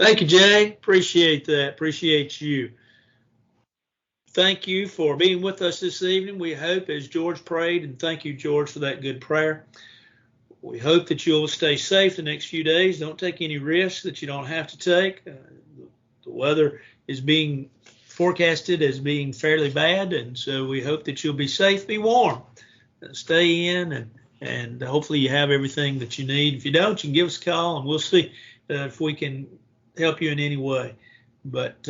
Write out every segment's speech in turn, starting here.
Thank you, Jay. Appreciate that. Appreciate you. Thank you for being with us this evening. We hope, as George prayed, and thank you, George, for that good prayer. We hope that you'll stay safe the next few days. Don't take any risks that you don't have to take. The weather is being forecasted as being fairly bad, and so we hope that you'll be safe, be warm, stay in, and hopefully you have everything that you need. If you don't, you can give us a call, and we'll see if we can help you in any way. But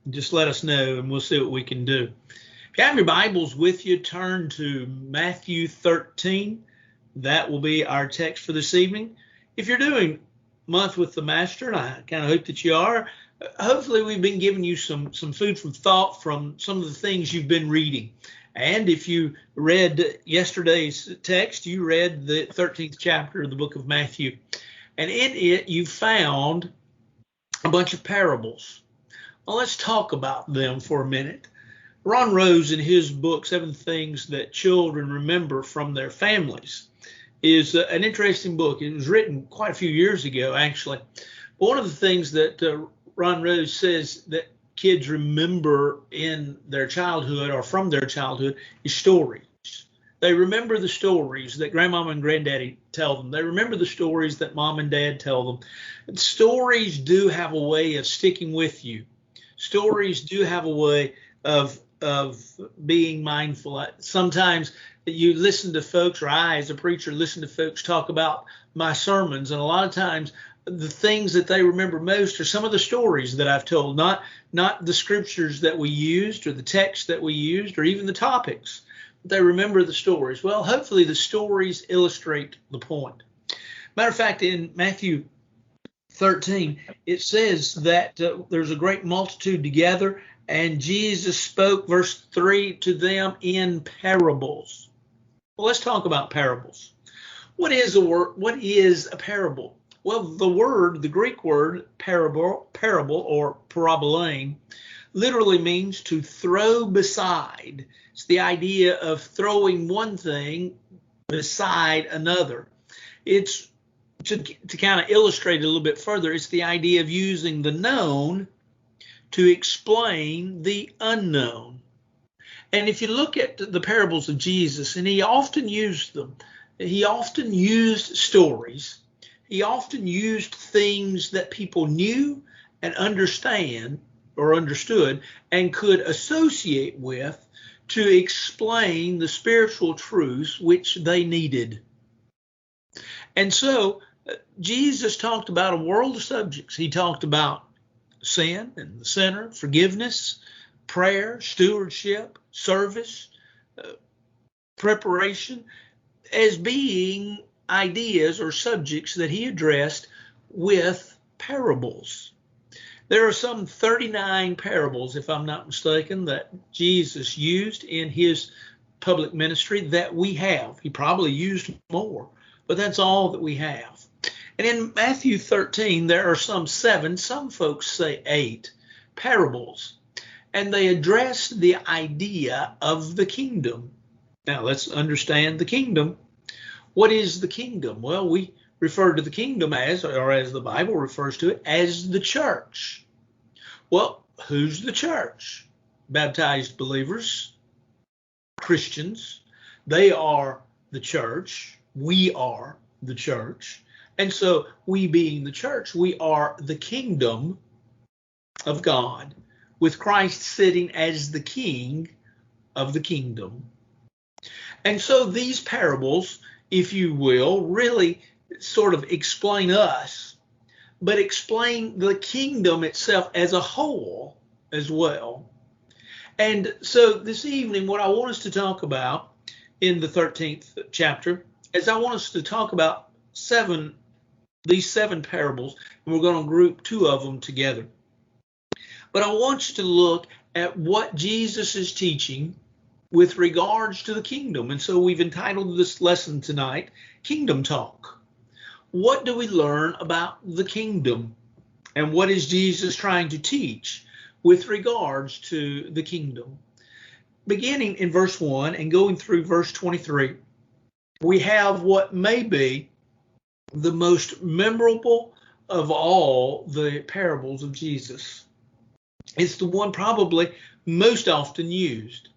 just let us know, and we'll see what we can do. If you have your Bibles with you, turn to Matthew 13. That will be our text for this evening. If you're doing Month with the Master, and I kind of hope that you are, hopefully we've been giving you some food for thought from some of the things you've been reading. And if you read yesterday's text, you read the 13th chapter of the book of Matthew. And in it, you found a bunch of parables. Well, let's talk about them for a minute. Ron Rose, in his book, 7 Things That Children Remember from Their Families, is an interesting book. It was written quite a few years ago, actually. But one of the things that Ron Rose says that kids remember in their childhood or from their childhood is stories. They remember the stories that grandmama and granddaddy tell them. They remember the stories that mom and dad tell them. And stories do have a way of sticking with you. Stories do have a way of being mindful. Sometimes you listen to folks, or I as a preacher listen to folks talk about my sermons, and a lot of times the things that they remember most are some of the stories that I've told, not the scriptures that we used or the text that we used or even the topics. They remember the stories. Well, hopefully the stories illustrate the point. Matter of fact, in Matthew 13, it says that there's a great multitude together, and Jesus spoke, verse 3, to them in parables. Well, let's talk about parables. What is a parable? Well, the Greek word parable or parabolane, literally means to throw beside. It's the idea of throwing one thing beside another. It's to kind of illustrate it a little bit further, it's the idea of using the known to explain the unknown. And if you look at the parables of Jesus, and he often used them, he often used stories. He often used things that people knew and understood and could associate with to explain the spiritual truths which they needed. And so Jesus talked about a world of subjects. He talked about sin and the sinner, forgiveness, prayer, stewardship, service, preparation, as being ideas or subjects that he addressed with parables. There are some 39 parables, if I'm not mistaken, that Jesus used in his public ministry that we have. He probably used more, but that's all that we have. And in Matthew 13, there are some 7, some folks say 8 parables, and they address the idea of the kingdom. Now, let's understand the kingdom. What is the kingdom? Well, we refer to the kingdom as the Bible refers to it, as the church. Well, who's the church? Baptized believers, Christians. They are the church. We are the church. And so we being the church, we are the kingdom of God, with Christ sitting as the king of the kingdom. And so these parables, if you will, really sort of explain us, but explain the kingdom itself as a whole as well. And so this evening, what I want us to talk about in the 13th chapter is I want us to talk about these 7 parables, and we're going to group 2 of them together. But I want you to look at what Jesus is teaching with regards to the kingdom. And so we've entitled this lesson tonight, Kingdom Talk. What do we learn about the kingdom? And what is Jesus trying to teach with regards to the kingdom? Beginning in verse 1 and going through verse 23, we have what may be the most memorable of all the parables of Jesus. It's the one probably most often used.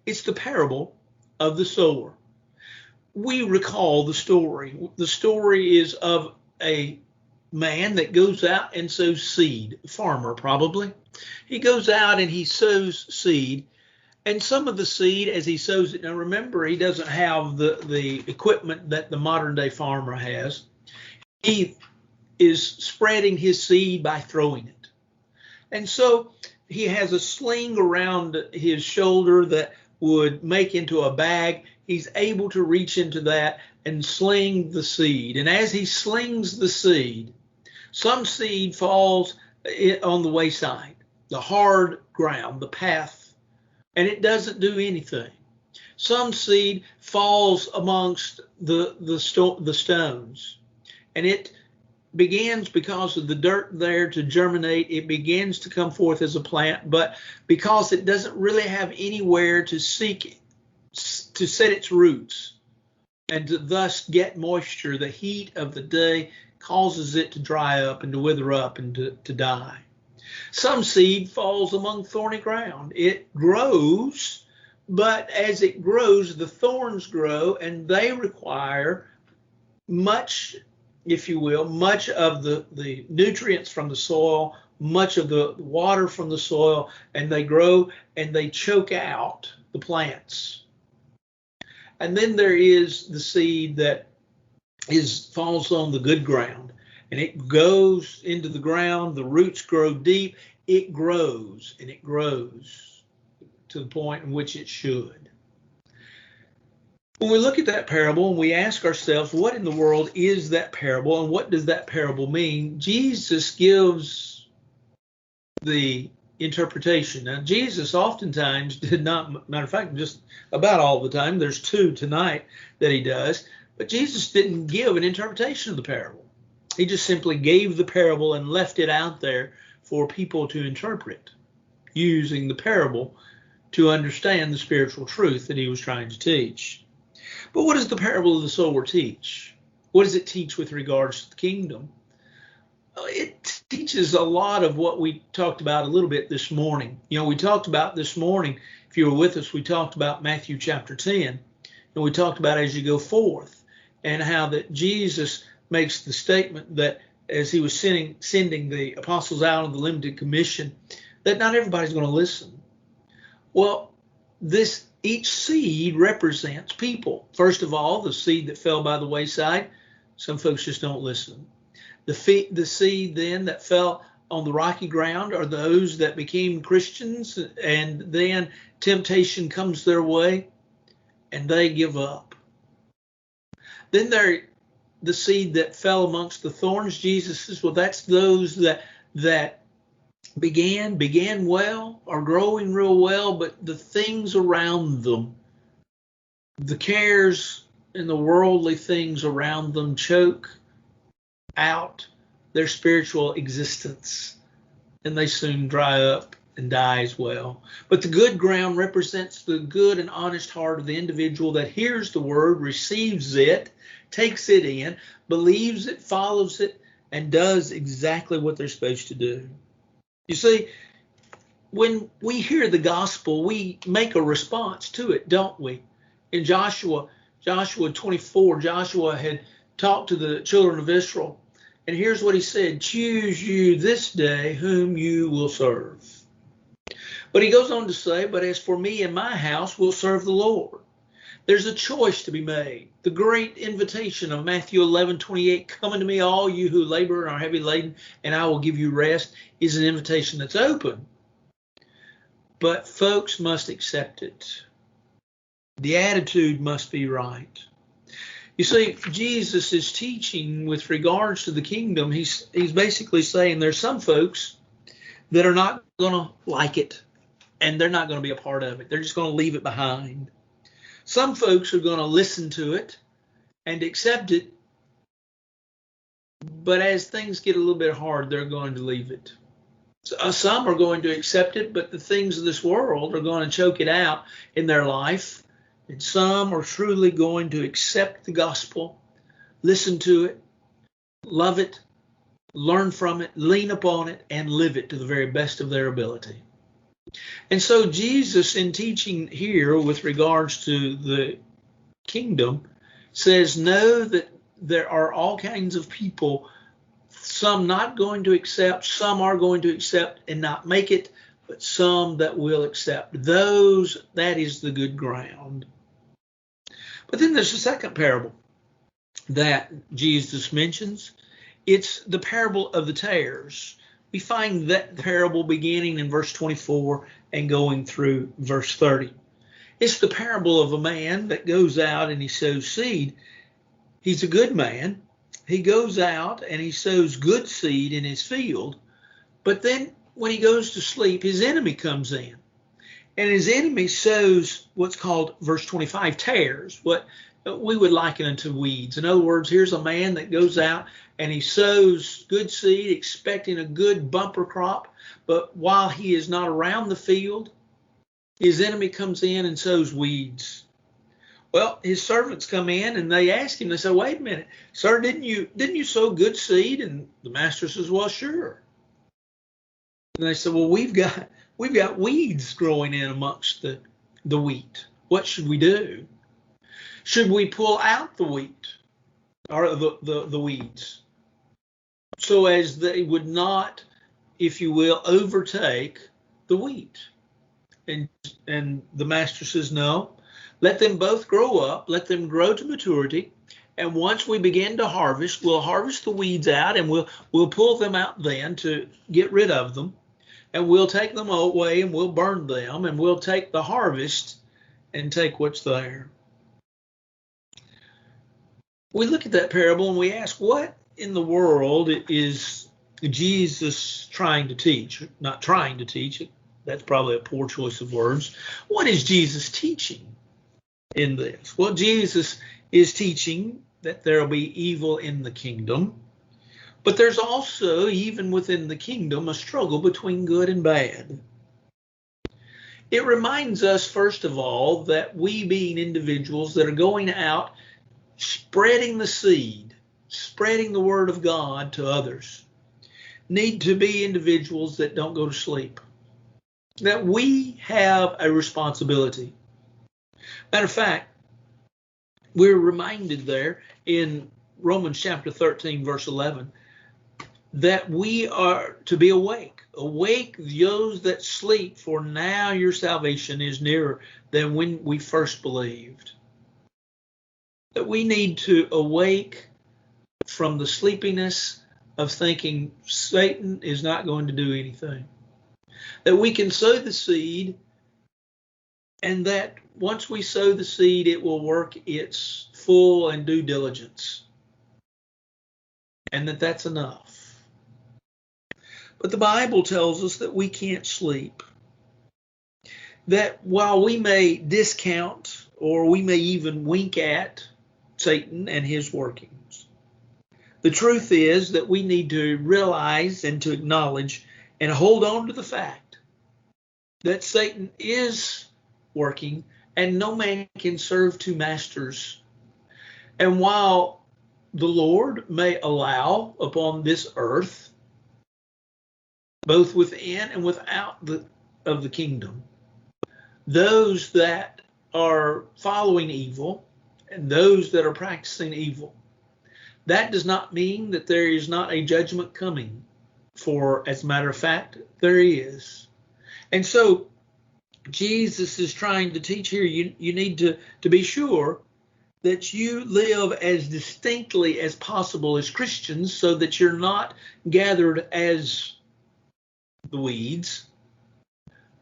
It's the parable of the sower. We recall the story. The story is of a man that goes out and sows seed, a farmer probably. He goes out and he sows seed, and some of the seed as he sows it, now remember, he doesn't have the equipment that the modern day farmer has. He is spreading his seed by throwing it. And so he has a sling around his shoulder that would make into a bag. He's able to reach into that and sling the seed. And as he slings the seed, some seed falls on the wayside, the hard ground, the path, and it doesn't do anything. Some seed falls amongst the stones, and it begins, because of the dirt there, to germinate. It begins to come forth as a plant, but because it doesn't really have anywhere to set its roots and to thus get moisture, the heat of the day causes it to dry up and to wither up and to die. Some seed falls among thorny ground. It grows, but as it grows, the thorns grow, and they require much, if you will, much of the nutrients from the soil, much of the water from the soil, and they grow and they choke out the plants. And then there is the seed that falls on the good ground, and it goes into the ground. The roots grow deep. It grows, and it grows to the point in which it should. When we look at that parable and we ask ourselves, what in the world is that parable, and what does that parable mean? Jesus gives the interpretation. Now, Jesus oftentimes did not, matter of fact, just about all the time, there's two tonight that he does, but Jesus didn't give an interpretation of the parable. He just simply gave the parable and left it out there for people to interpret, using the parable to understand the spiritual truth that he was trying to teach. But what does the parable of the sower teach? What does it teach with regards to the kingdom? It teaches a lot of what we talked about a little bit this morning. You know, we talked about this morning, if you were with us, we talked about Matthew chapter 10, and we talked about as you go forth, and how that Jesus makes the statement that as he was sending the apostles out on the limited commission, that not everybody's going to listen. Well, each seed represents people. First of all, the seed that fell by the wayside, some folks just don't listen. The seed then that fell on the rocky ground are those that became Christians, and then temptation comes their way and they give up. Then the seed that fell amongst the thorns, Jesus says, well, that's those that began well, are growing real well, but the things around them, the cares and the worldly things around them, choke out their spiritual existence, and they soon dry up and die as well. But the good ground represents the good and honest heart of the individual that hears the word, receives it, takes it in, believes it, follows it, and does exactly what they're supposed to do. You see, when we hear the gospel, we make a response to it, don't we? In Joshua 24, Joshua had talked to the children of Israel, and here's what he said: choose you this day whom you will serve. But he goes on to say, but as for me and my house, we'll serve the Lord. There's a choice to be made. The great invitation of Matthew 11:28, come unto me, all you who labor and are heavy laden, and I will give you rest, is an invitation that's open. But folks must accept it. The attitude must be right. You see, Jesus is teaching with regards to the kingdom. He's basically saying there's some folks that are not going to like it, and they're not going to be a part of it. They're just going to leave it behind. Some folks are going to listen to it and accept it, but as things get a little bit hard, they're going to leave it. Some are going to accept it, but the things of this world are going to choke it out in their life. And some are truly going to accept the gospel, listen to it, love it, learn from it, lean upon it, and live it to the very best of their ability. And so Jesus, in teaching here with regards to the kingdom, says, know that there are all kinds of people, some not going to accept, some are going to accept and not make it, but some that will accept. That is the good ground. But then there's a second parable that Jesus mentions. It's the parable of the tares. We find that parable beginning in verse 24 and going through verse 30. It's the parable of a man that goes out and he sows seed. He's a good man. He goes out and he sows good seed in his field. But then when he goes to sleep, his enemy comes in. And his enemy sows what's called, verse 25, tares, what we would liken unto weeds. In other words, here's a man that goes out and he sows good seed, expecting a good bumper crop. But while he is not around the field, his enemy comes in and sows weeds. Well, his servants come in and they ask him, they say, wait a minute, sir, didn't you sow good seed? And the master says, well, sure. And they said, well, we've got weeds growing in amongst the wheat. What should we do? Should we pull out the wheat or the weeds so as they would not, if you will, overtake the wheat? And the master says, no, let them both grow up, let them grow to maturity. And once we begin to harvest, we'll harvest the weeds out and we'll pull them out then to get rid of them. And we'll take them away and we'll burn them and we'll take the harvest and take what's there. We look at that parable and we ask, what in the world is Jesus trying to teach? Not trying to teach it. That's probably a poor choice of words. What is Jesus teaching in this? Well, Jesus is teaching that there will be evil in the kingdom. But there's also, even within the kingdom, a struggle between good and bad. It reminds us, first of all, that we being individuals that are going out, spreading the seed, spreading the word of God to others, need to be individuals that don't go to sleep. That we have a responsibility. Matter of fact, we're reminded there in Romans chapter 13, verse 11, that we are to be awake. Awake those that sleep, for now your salvation is nearer than when we first believed. That we need to awake from the sleepiness of thinking Satan is not going to do anything. That we can sow the seed, and that once we sow the seed, it will work its full and due diligence. And that's enough. But the Bible tells us that we can't sleep. That while we may discount or we may even wink at Satan and his workings, the truth is that we need to realize and to acknowledge and hold on to the fact that Satan is working and no man can serve two masters. And while the Lord may allow upon this earth, both within and without of the kingdom, those that are following evil and those that are practicing evil, that does not mean that there is not a judgment coming. For, as a matter of fact, there is. And so Jesus is trying to teach here, you need to be sure that you live as distinctly as possible as Christians so that you're not gathered as the weeds,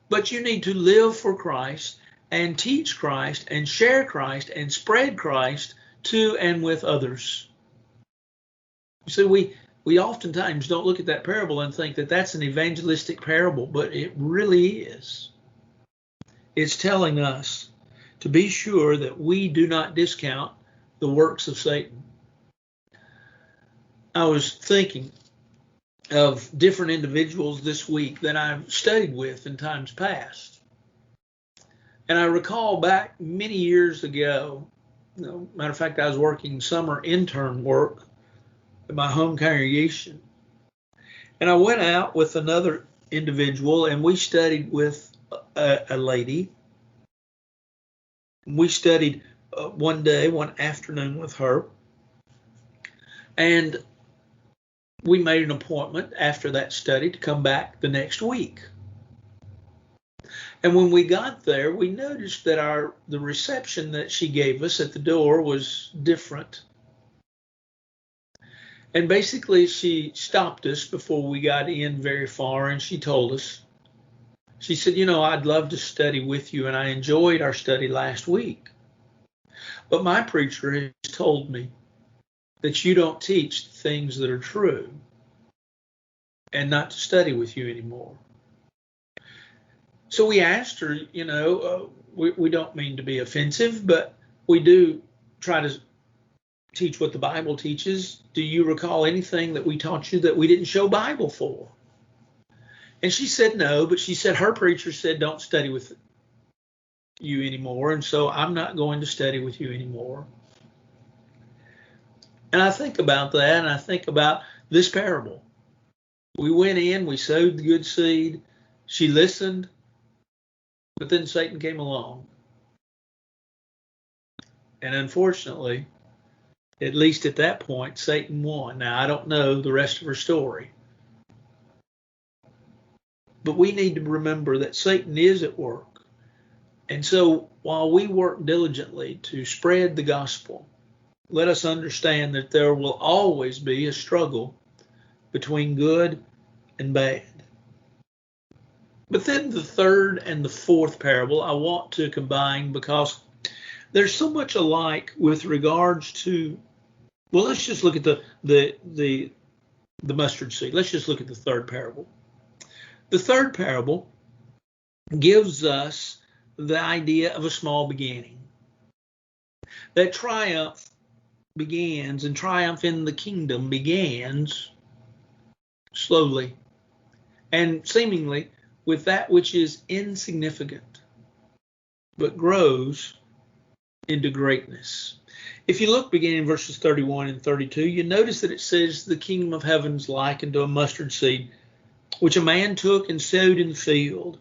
but you need to live for Christ and teach Christ and share Christ and spread Christ to and with others. So we oftentimes don't look at that parable and think that that's an evangelistic parable, but it really is. It's telling us to be sure that we do not discount the works of Satan. I was thinking of different individuals this week that I've studied with in times past. And I recall back many years ago, matter of fact, I was working summer intern work at my home congregation. And I went out with another individual, and we studied with a lady. We studied one day, one afternoon with her. And we made an appointment after that study to come back the next week. And when we got there, we noticed that the reception that she gave us at the door was different. And basically, she stopped us before we got in very far, and she told us, she said, I'd love to study with you, and I enjoyed our study last week. But my preacher has told me that you don't teach things that are true and not to study with you anymore. So we asked her, we don't mean to be offensive, but we do try to teach what the Bible teaches. Do you recall anything that we taught you that we didn't show Bible for? And she said no, but she said her preacher said don't study with you anymore, and so I'm not going to study with you anymore. And I think about that, and I think about this parable. We went in, we sowed the good seed, she listened, but then Satan came along. And unfortunately, at least at that point, Satan won. Now, I don't know the rest of her story. But we need to remember that Satan is at work. And so while we work diligently to spread the gospel, let us understand that there will always be a struggle between good and bad. But then the third and the fourth parable I want to combine because there's so much alike with regards to, well, let's just look at the mustard seed. Let's just look at the third parable. The third parable gives us the idea of a small beginning. That triumph begins, and triumph in the kingdom begins slowly and seemingly with that which is insignificant, but grows into greatness. If you look beginning in verses 31 and 32, you notice that it says the kingdom of heaven is likened to a mustard seed, which a man took and sowed in the field.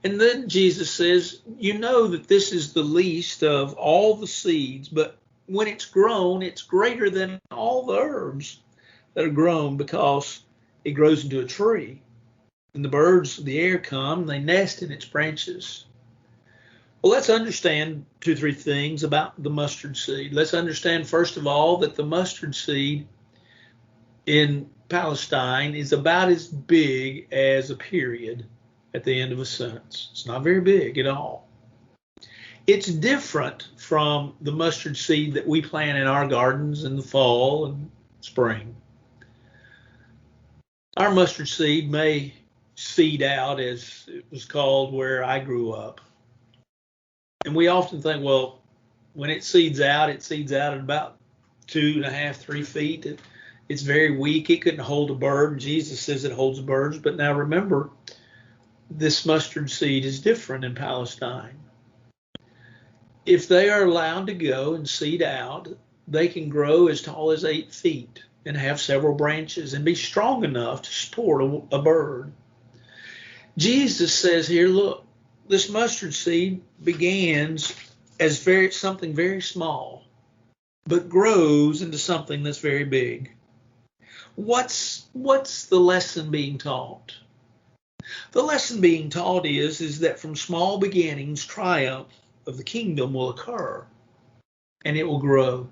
And then Jesus says, you know that this is the least of all the seeds, but when it's grown, it's greater than all the herbs that are grown because it grows into a tree. And the birds of the air come, and they nest in its branches. Well, let's understand 2-3 things about the mustard seed. Let's understand, first of all, that the mustard seed in Palestine is about as big as a period at the end of a sentence. It's not very big at all. It's different from the mustard seed that we plant in our gardens in the fall and spring. Our mustard seed may seed out, as it was called where I grew up. And we often think, well, when it seeds out at about 2.5, 3 feet. It's very weak. It couldn't hold a bird. Jesus says it holds birds. But now remember, this mustard seed is different in Palestine. If they are allowed to go and seed out, they can grow as tall as 8 feet and have several branches and be strong enough to support a bird. Jesus says here, look, this mustard seed begins as something very small, but grows into something that's very big. What's the lesson being taught? The lesson being taught is that from small beginnings, triumph of the kingdom will occur, and it will grow.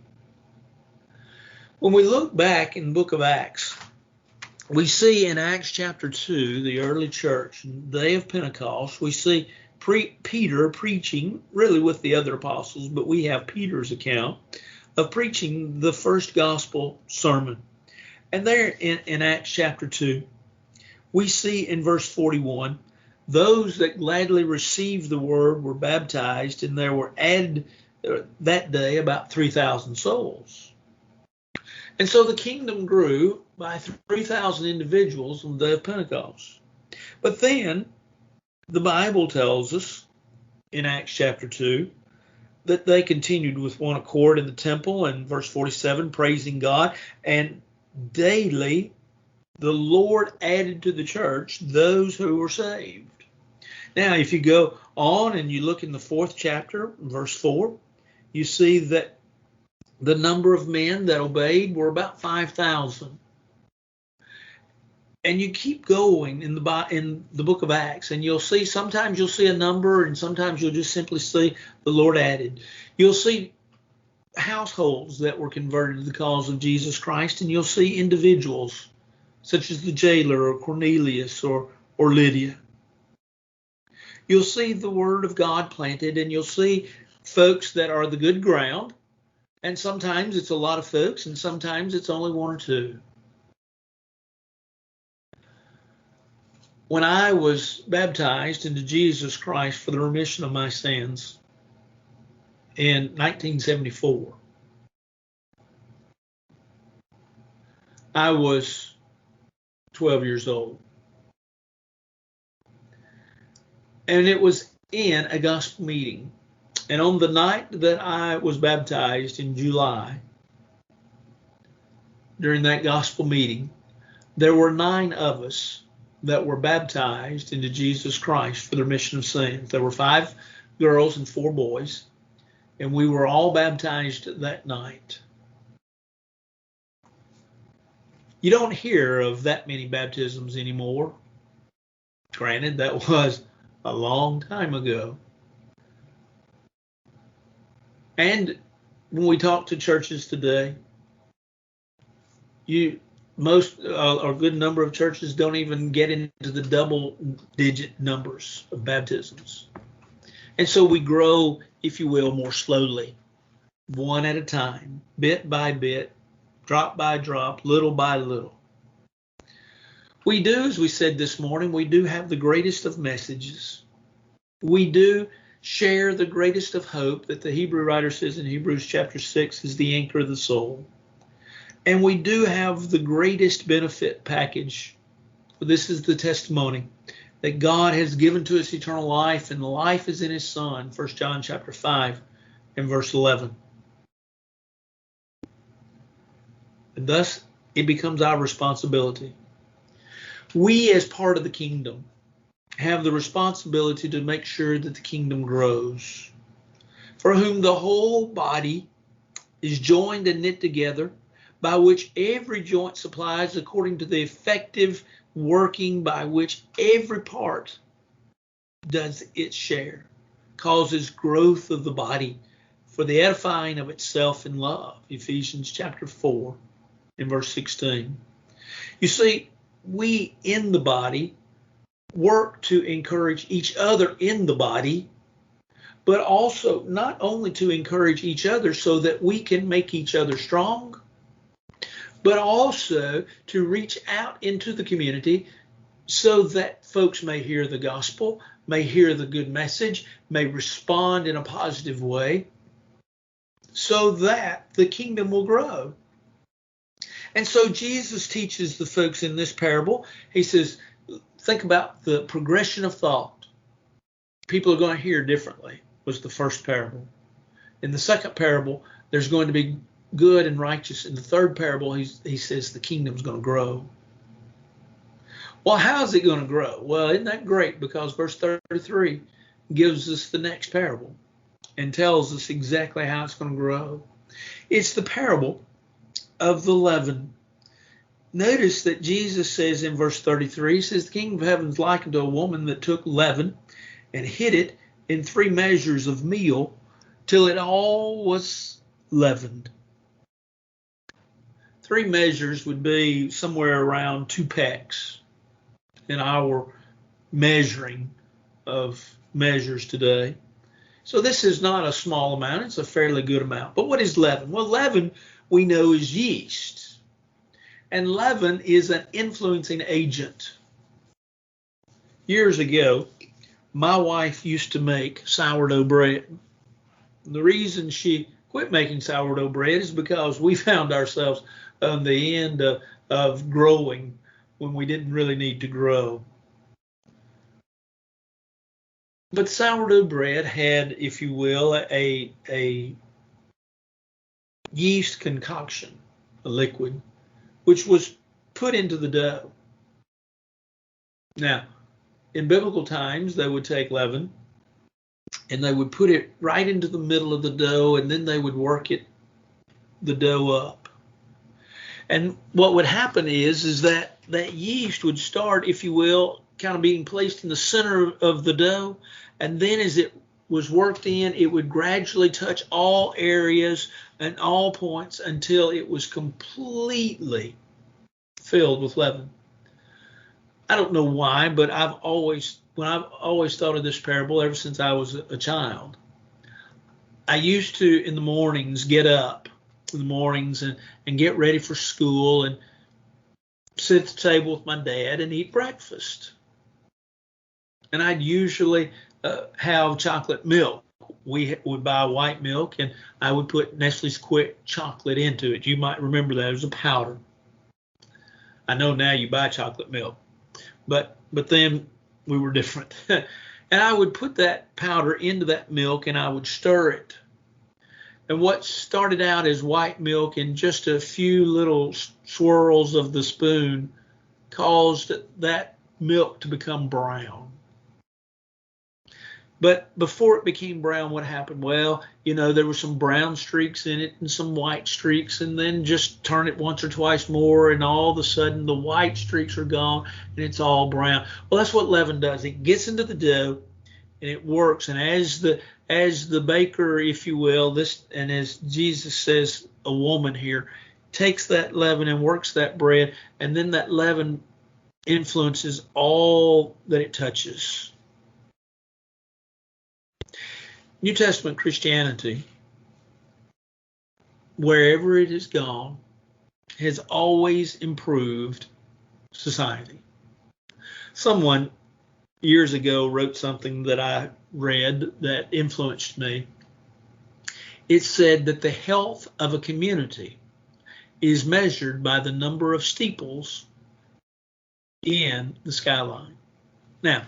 When we look back in the book of Acts, we see in Acts chapter 2, the early church, the day of Pentecost, we see Peter preaching, really with the other apostles, but we have Peter's account of preaching the first gospel sermon. And there in Acts chapter 2, we see in verse 41, those that gladly received the word were baptized, and there were added that day about 3,000 souls. And so the kingdom grew by 3,000 individuals on the day of Pentecost. But then the Bible tells us in Acts chapter 2 that they continued with one accord in the temple, and verse 47, praising God, and daily the Lord added to the church those who were saved. Now, if you go on and you look in the 4th chapter, verse 4, you see that the number of men that obeyed were about 5,000. And you keep going in the book of Acts, and you'll see, sometimes you'll see a number, and sometimes you'll just simply see the Lord added. You'll see households that were converted to the cause of Jesus Christ, and you'll see individuals such as the jailer or Cornelius or Lydia. You'll see the word of God planted, and you'll see folks that are the good ground, and sometimes it's a lot of folks, and sometimes it's only one or two. When I was baptized into Jesus Christ for the remission of my sins in 1974, I was 12 years old. And it was in a gospel meeting. And on the night that I was baptized in July, during that gospel meeting, there were 9 of us that were baptized into Jesus Christ for the remission of sins. There were 5 girls and 4 boys, and we were all baptized that night. You don't hear of that many baptisms anymore. Granted, that was a long time ago. And when we talk to churches today, most or a good number of churches don't even get into the double-digit numbers of baptisms. And so we grow, if you will, more slowly, one at a time, bit by bit, drop by drop, little by little. We do, as we said this morning, we do have the greatest of messages. We do share the greatest of hope that the Hebrew writer says in Hebrews chapter 6 is the anchor of the soul. And we do have the greatest benefit package. This is the testimony that God has given to us eternal life, and the life is in his Son, 1 John chapter 5 and verse 11. And thus, it becomes our responsibility. We, as part of the kingdom, have the responsibility to make sure that the kingdom grows. For whom the whole body is joined and knit together, by which every joint supplies according to the effective working by which every part does its share, causes growth of the body for the edifying of itself in love. Ephesians chapter 4 and verse 16. You see, we in the body work to encourage each other in the body, but also not only to encourage each other so that we can make each other strong, but also to reach out into the community so that folks may hear the gospel, may hear the good message, may respond in a positive way, so that the kingdom will grow. And so Jesus teaches the folks in this parable. He says, think about the progression of thought. People are going to hear differently, was the first parable. In the second parable, there's going to be good and righteous. In the third parable, he says the kingdom's going to grow. Well, how is it going to grow? Well, isn't that great? Because verse 33 gives us the next parable and tells us exactly how it's going to grow. It's the parable of the leaven. Notice that Jesus says in verse 33, he says, the kingdom of heaven is likened to a woman that took leaven and hid it in 3 measures of meal till it all was leavened. 3 measures would be somewhere around 2 pecks in our measuring of measures today. So this is not a small amount. It's a fairly good amount. But what is leaven? Well, leaven we know is yeast. And leaven is an influencing agent. Years ago, my wife used to make sourdough bread. The reason she quit making sourdough bread is because we found ourselves on the end of growing when we didn't really need to grow. But sourdough bread had, if you will, a yeast concoction, a liquid, which was put into the dough. Now, in biblical times, they would take leaven and they would put it right into the middle of the dough, and then they would work the dough up. And what would happen is that yeast would start, if you will, kind of being placed in the center of the dough, and then as it was worked in, it would gradually touch all areas and all points until it was completely filled with leaven. I don't know why, but I've always thought of this parable ever since I was a child. I used to, in the mornings, get up in the mornings and get ready for school and sit at the table with my dad and eat breakfast. And I'd usually have chocolate milk. We would buy white milk, and I would put Nestle's Quick chocolate into it. You might remember that. It was a powder. I know now you buy chocolate milk, but then we were different. And I would put that powder into that milk, and I would stir it. And what started out as white milk in just a few little swirls of the spoon caused that milk to become brown. But before it became brown, what happened? Well, there were some brown streaks in it and some white streaks, and then just turn it once or twice more, and all of a sudden the white streaks are gone and it's all brown. Well, that's what leaven does. It gets into the dough and it works. And as the baker, if you will, and as Jesus says, a woman here, takes that leaven and works that bread, and then that leaven influences all that it touches. New Testament Christianity, wherever it has gone, has always improved society. Someone years ago wrote something that I read that influenced me. It said that the health of a community is measured by the number of steeples in the skyline. Now,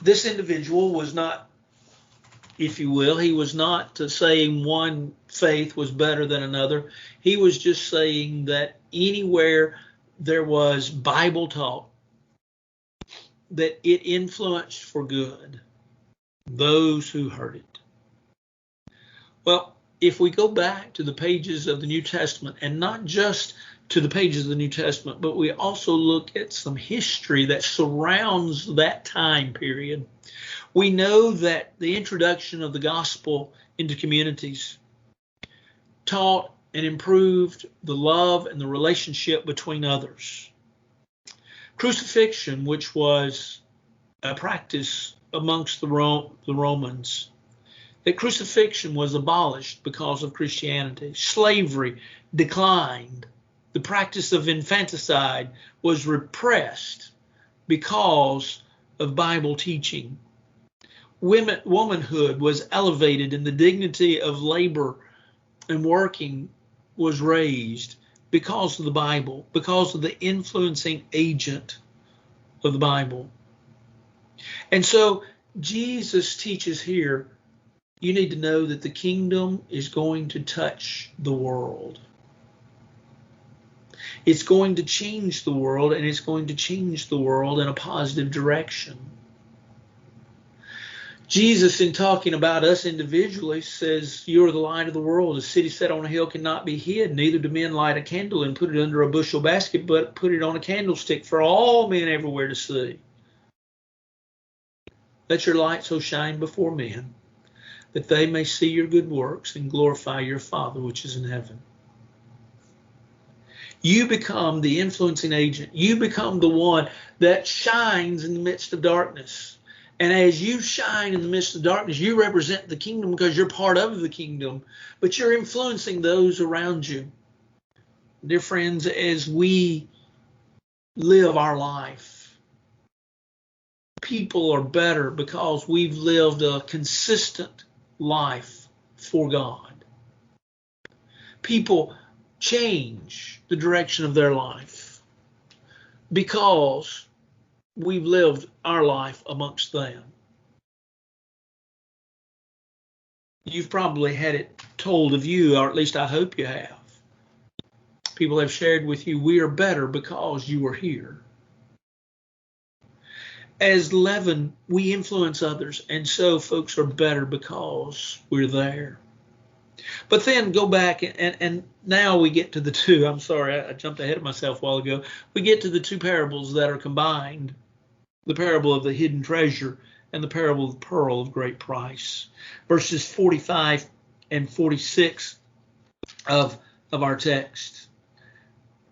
this individual was not, if you will, he was not saying one faith was better than another. He was just saying that anywhere there was Bible taught, that it influenced for good those who heard it. Well, if we go back to the pages of the New Testament, and not just to the pages of the New Testament, but we also look at some history that surrounds that time period, we know that the introduction of the gospel into communities taught and improved the love and the relationship between others. Crucifixion, which was a practice amongst the Romans, that crucifixion was abolished because of Christianity. Slavery declined. The practice of infanticide was repressed because of Bible teaching. Womanhood was elevated, and the dignity of labor and working was raised because of the Bible, because of the influencing agent of the Bible. And so Jesus teaches here, you need to know that the kingdom is going to touch the world. It's going to change the world, and it's going to change the world in a positive direction. Jesus, in talking about us individually, says, "You are the light of the world. A city set on a hill cannot be hid. Neither do men light a candle and put it under a bushel basket, but put it on a candlestick for all men everywhere to see. Let your light so shine before men, that they may see your good works and glorify your Father which is in heaven." You become the influencing agent. You become the one that shines in the midst of darkness. And as you shine in the midst of darkness, you represent the kingdom because you're part of the kingdom, but you're influencing those around you. Dear friends, as we live our life, people are better because we've lived a consistent life for God. People change the direction of their life because we've lived our life amongst them. You've probably had it told of you, or at least I hope you have, People have shared with you, we are better because you are here. As leaven, we influence others, and so folks are better because we're there. But then go back, and now we get to the two. I'm sorry, I jumped ahead of myself a while ago. We get to the two parables that are combined, the parable of the hidden treasure and the parable of the pearl of great price. Verses 45 and 46 of our text.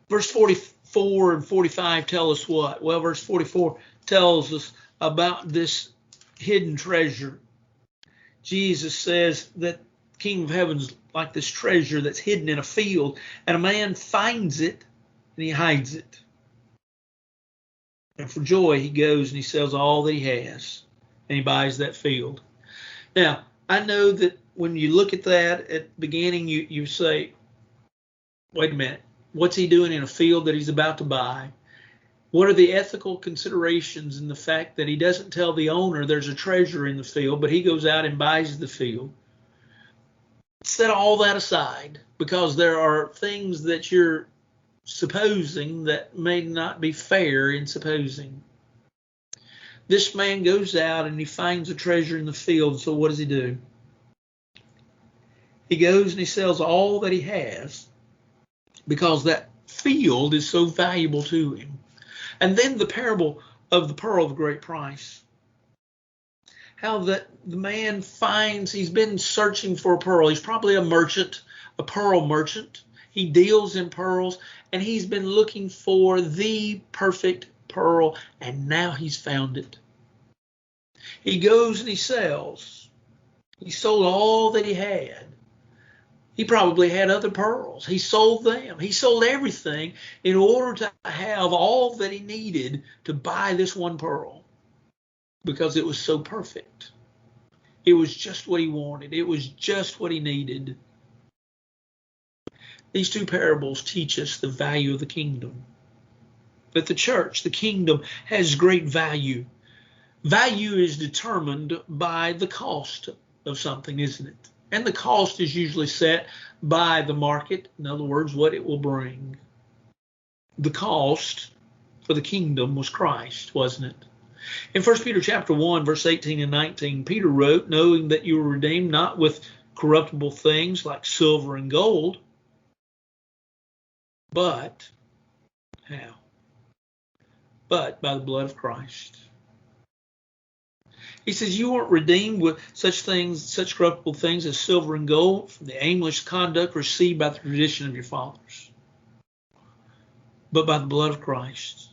Verse 44 and 45 tell us what? Well, verse 44 tells us about this hidden treasure. Jesus says that the kingdom of heaven's like this treasure that's hidden in a field, and a man finds it and he hides it. And for joy, he goes and he sells all that he has and he buys that field. Now, I know that when you look at that at the beginning, you say, wait a minute, what's he doing in a field that he's about to buy? What are the ethical considerations in the fact that he doesn't tell the owner there's a treasure in the field, but he goes out and buys the field? Set all that aside, because there are things that you're supposing that may not be fair in supposing. This man goes out and he finds a treasure in the field, so what does he do? He goes and he sells all that he has because that field is so valuable to him. And then the parable of the pearl of great price. How that the man finds, he's been searching for a pearl. He's probably a merchant, a pearl merchant. He deals in pearls, and he's been looking for the perfect pearl, and now he's found it. He goes and he sells. He sold all that he had. He probably had other pearls. He sold them. He sold everything in order to have all that he needed to buy this one pearl, because it was so perfect. It was just what he wanted. It was just what he needed. These two parables teach us the value of the kingdom. That the church, the kingdom, has great value. Value is determined by the cost of something, isn't it? And the cost is usually set by the market. In other words, what it will bring. The cost for the kingdom was Christ, wasn't it? In 1 Peter chapter 1, verse 18 and 19, Peter wrote, knowing that you were redeemed not with corruptible things like silver and gold, but how? But by the blood of Christ. He says you weren't redeemed with such things, such corruptible things as silver and gold from the aimless conduct received by the tradition of your fathers, but by the blood of Christ.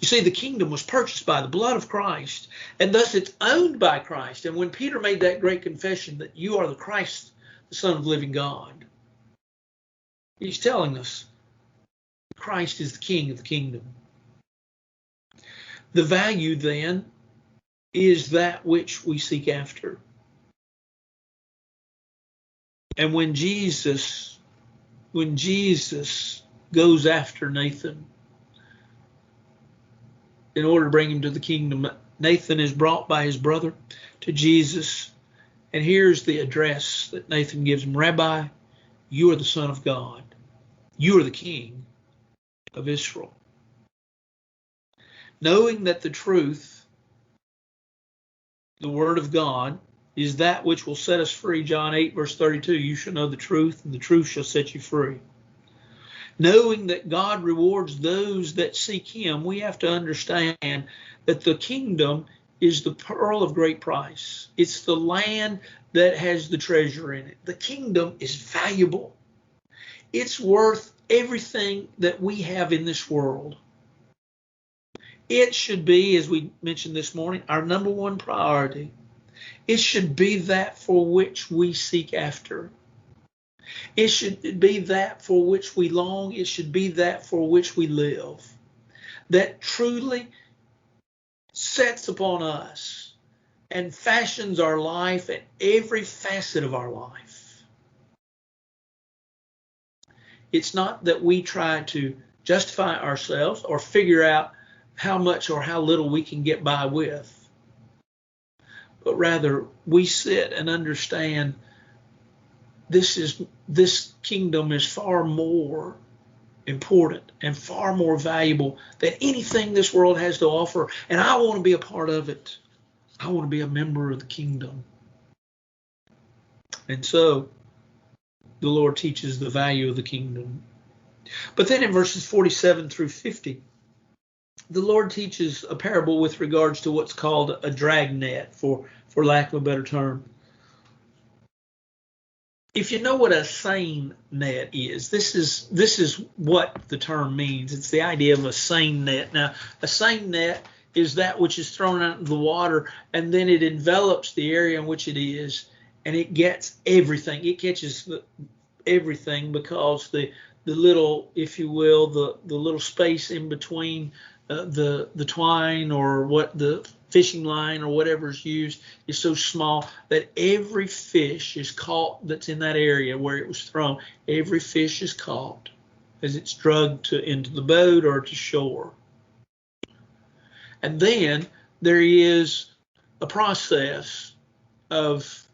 You see, the kingdom was purchased by the blood of Christ, and thus it's owned by Christ. And when Peter made that great confession that you are the Christ, the Son of the living God, he's telling us Christ is the King of the kingdom. The value then is that which we seek after. And when Jesus goes after Nathan in order to bring him to the kingdom, Nathan is brought by his brother to Jesus. And here's the address that Nathan gives him. Rabbi, you are the Son of God. You are the King of Israel. Knowing that the truth, the word of God, is that which will set us free. John 8, verse 32, you shall know the truth, and the truth shall set you free. Knowing that God rewards those that seek him, we have to understand that the kingdom is the pearl of great price. It's the land that has the treasure in it. The kingdom is valuable. It's worth everything that we have in this world. It should be, as we mentioned this morning, our number one priority. It should be that for which we seek after. It should be that for which we long. It should be that for which we live. That truly sets upon us and fashions our life at every facet of our life. It's not that we try to justify ourselves or figure out how much or how little we can get by with, but rather we sit and understand this kingdom is far more important and far more valuable than anything this world has to offer. And I want to be a part of it. I want to be a member of the kingdom. And so the Lord teaches the value of the kingdom. But then in verses 47 through 50, the Lord teaches a parable with regards to what's called a dragnet, for lack of a better term. If you know what a seine net is, this is what the term means. It's the idea of a seine net. Now, a seine net is that which is thrown out into the water, and then it envelops the area in which it is, and it gets everything. It catches everything because the little, if you will, the little space in between the twine or what the fishing line or whatever is used is so small that every fish is caught that's in that area where it was thrown. Every fish is caught as it's dragged into the boat or to shore. And then there is a process of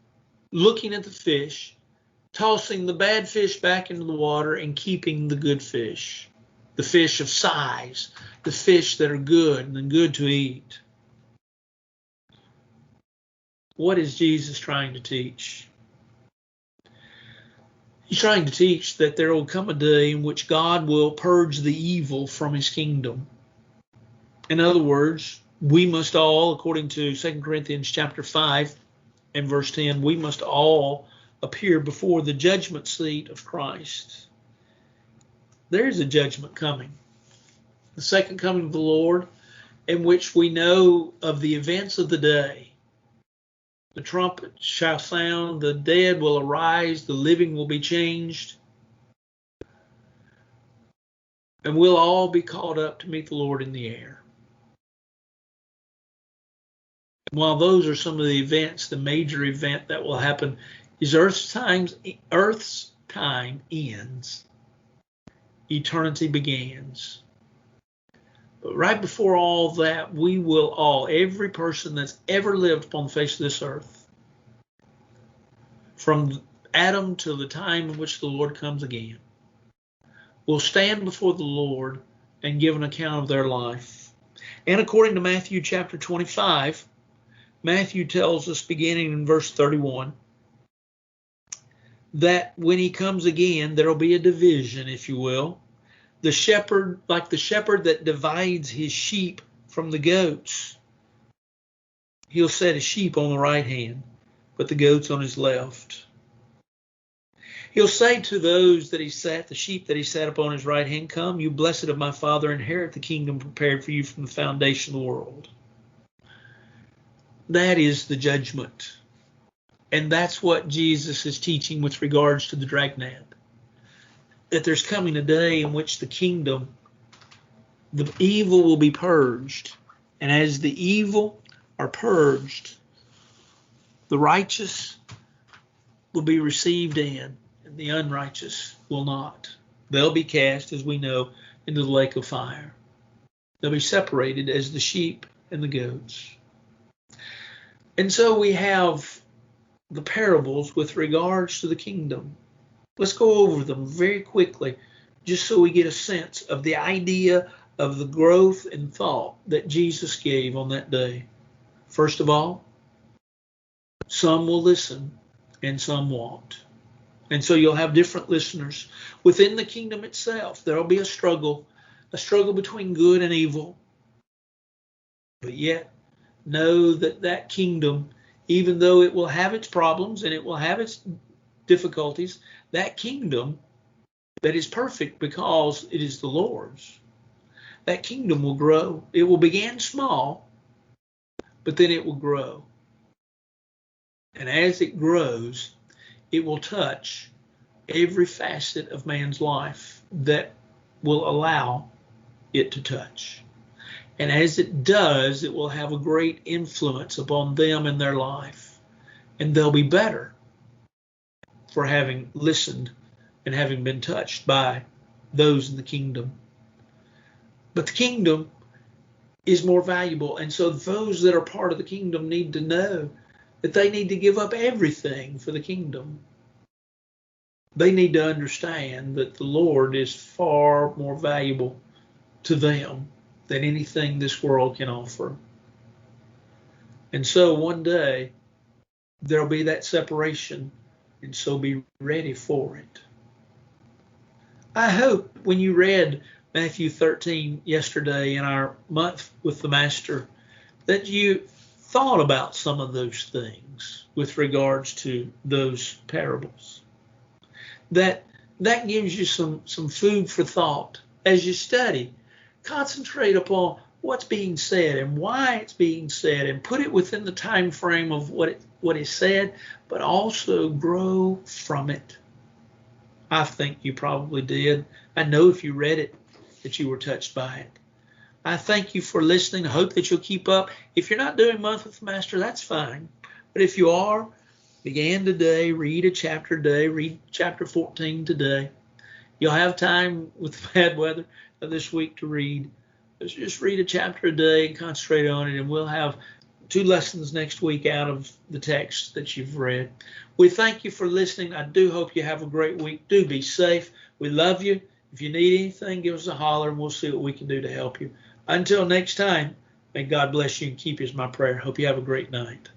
looking at the fish, tossing the bad fish back into the water and keeping the good fish, the fish of size, the fish that are good and good to eat. What is Jesus trying to teach? He's trying to teach that there will come a day in which God will purge the evil from his kingdom. In other words, we must all, according to 2 Corinthians chapter 5 and verse 10, we must all appear before the judgment seat of Christ. There is a judgment coming. The second coming of the Lord, in which we know of the events of the day. The trumpet shall sound, the dead will arise, the living will be changed, and we'll all be caught up to meet the Lord in the air. And while those are some of the events, the major event that will happen is Earth's time ends, eternity begins. But right before all that, we will all, every person that's ever lived upon the face of this earth, from Adam till the time in which the Lord comes again, will stand before the Lord and give an account of their life. And according to Matthew chapter 25, Matthew tells us, beginning in verse 31, that when he comes again, there will be a division, if you will. The shepherd, like the shepherd that divides his sheep from the goats, he'll set his sheep on the right hand, but the goats on his left. He'll say to those that the sheep that he sat upon his right hand, come, you blessed of my Father, inherit the kingdom prepared for you from the foundation of the world. That is the judgment. And that's what Jesus is teaching with regards to the dragnet. That there's coming a day in which the kingdom, the evil will be purged. And as the evil are purged, the righteous will be received in, and the unrighteous will not. They'll be cast, as we know, into the lake of fire. They'll be separated as the sheep and the goats. And so we have the parables with regards to the kingdom. Let's go over them very quickly, just so we get a sense of the idea of the growth in thought that Jesus gave on that day. First of all, some will listen and some won't. And so you'll have different listeners. Within the kingdom itself, there will be a struggle between good and evil. But yet, know that that kingdom, even though it will have its problems and it will have its difficulties, that kingdom that is perfect because it is the Lord's, that kingdom will grow. It will begin small, but then it will grow. And as it grows, it will touch every facet of man's life that will allow it to touch. And as it does, it will have a great influence upon them in their life. And they'll be better for having listened and having been touched by those in the kingdom. But the kingdom is more valuable. And so those that are part of the kingdom need to know that they need to give up everything for the kingdom. they need to understand that the Lord is far more valuable to them than anything this world can offer. And so one day there'll be that separation, and so be ready for it. I hope when you read Matthew 13 yesterday in our month with the Master that you thought about some of those things with regards to those parables. That gives you some food for thought as you study. Concentrate upon what's being said and why it's being said, and put it within the time frame of what is said, but also grow from it. I think you probably did. I know if you read it that you were touched by it. I thank you for listening. I hope that you'll keep up. If you're not doing Month with the Master, that's fine. But if you are, begin today, read a chapter a day, read chapter 14 today. You'll have time with the bad weather this week to read. Just read a chapter a day and concentrate on it, and we'll have 2 lessons next week out of the text that you've read. We thank you for listening. I do hope you have a great week. Do be safe. We love you. If you need anything, give us a holler, and we'll see what we can do to help you. Until next time, may God bless you and keep you is my prayer. Hope you have a great night.